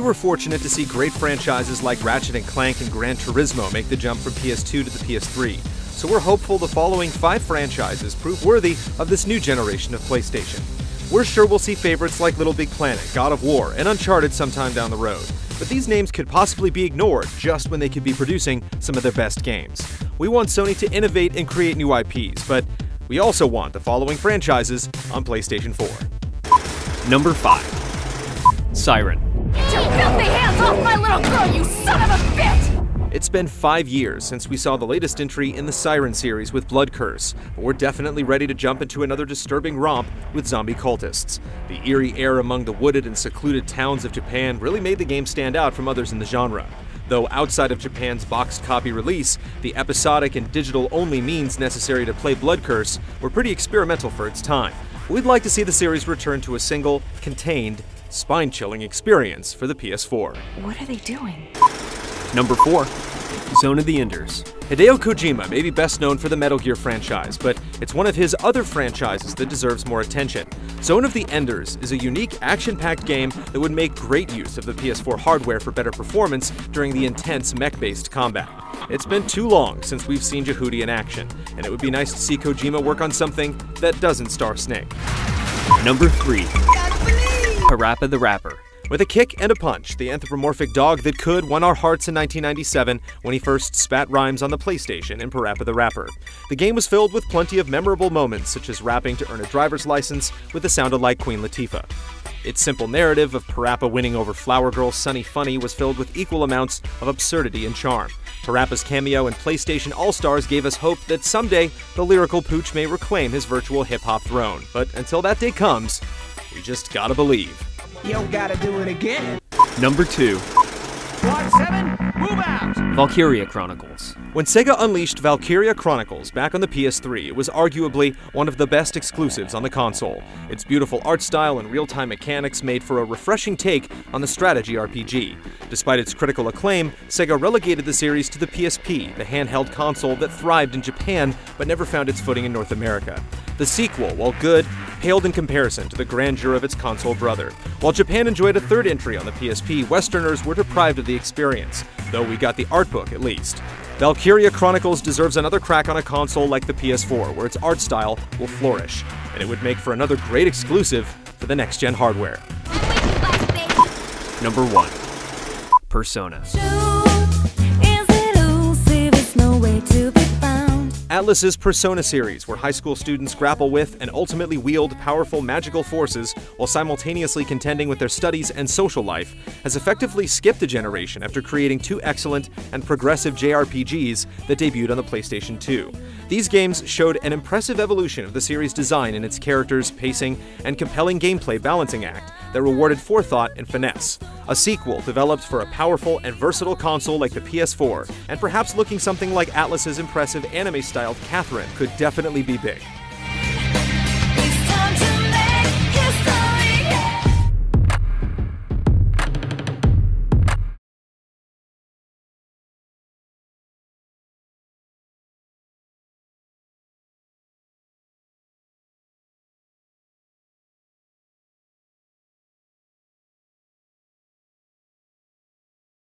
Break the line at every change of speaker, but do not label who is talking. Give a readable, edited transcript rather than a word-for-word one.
were fortunate to see great franchises like Ratchet & Clank and Gran Turismo make the jump from PS2 to the PS3, so we're hopeful the following 5 franchises prove worthy of this new generation of PlayStation. We're sure we'll see favorites like Little Big Planet, God of War, and Uncharted sometime down the road, but these names could possibly be ignored just when they could be producing some of their best games. We want Sony to innovate and create new IPs, but we also want the following franchises on PlayStation 4.
Number 5. Siren.
Get your filthy hands off my little girl, you son of a bitch!
It's been 5 years since we saw the latest entry in the Siren series with Blood Curse, but we're definitely ready to jump into another disturbing romp with zombie cultists. The eerie air among the wooded and secluded towns of Japan really made the game stand out from others in the genre. Though outside of Japan's boxed copy release, the episodic and digital-only means necessary to play Blood Curse were pretty experimental for its time. We'd like to see the series return to a single, contained, spine-chilling experience for the PS4.
What are they doing?
Number 4. Zone of the Enders.
Hideo Kojima may be best known for the Metal Gear franchise, but it's one of his other franchises that deserves more attention. Zone of the Enders is a unique, action-packed game that would make great use of the PS4 hardware for better performance during the intense mech-based combat. It's been too long since we've seen Jehudi in action, and it would be nice to see Kojima work on something that doesn't star Snake.
Number 3. Parappa the Rapper.
With a kick and a punch, the anthropomorphic dog that could won our hearts in 1997 when he first spat rhymes on the PlayStation in Parappa the Rapper. The game was filled with plenty of memorable moments, such as rapping to earn a driver's license with a sound-alike Queen Latifah. Its simple narrative of Parappa winning over Flower Girl Sunny Funny was filled with equal amounts of absurdity and charm. Parappa's cameo in PlayStation All-Stars gave us hope that someday the lyrical pooch may reclaim his virtual hip-hop throne. But until that day comes, we just gotta believe.
You don't gotta do it again.
Number 2.
Squad 7, move out!
Valkyria Chronicles.
When Sega unleashed Valkyria Chronicles back on the PS3, it was arguably one of the best exclusives on the console. Its beautiful art style and real-time mechanics made for a refreshing take on the strategy RPG. Despite its critical acclaim, Sega relegated the series to the PSP, the handheld console that thrived in Japan but never found its footing in North America. The sequel, while good, paled in comparison to the grandeur of its console brother. While Japan enjoyed a third entry on the PSP, Westerners were deprived of the experience, though we got the art book at least. Valkyria Chronicles deserves another crack on a console like the PS4, where its art style will flourish, and it would make for another great exclusive for the next-gen hardware.
Number 1. Persona.
Atlus's Persona series, where high school students grapple with and ultimately wield powerful magical forces while simultaneously contending with their studies and social life, has effectively skipped a generation after creating 2 excellent and progressive JRPGs that debuted on the PlayStation 2. These games showed an impressive evolution of the series' design in its characters, pacing, and compelling gameplay balancing act that rewarded forethought and finesse. A sequel developed for a powerful and versatile console like the PS4, and perhaps looking something like Atlus's impressive anime-styled Catherine, could definitely be big.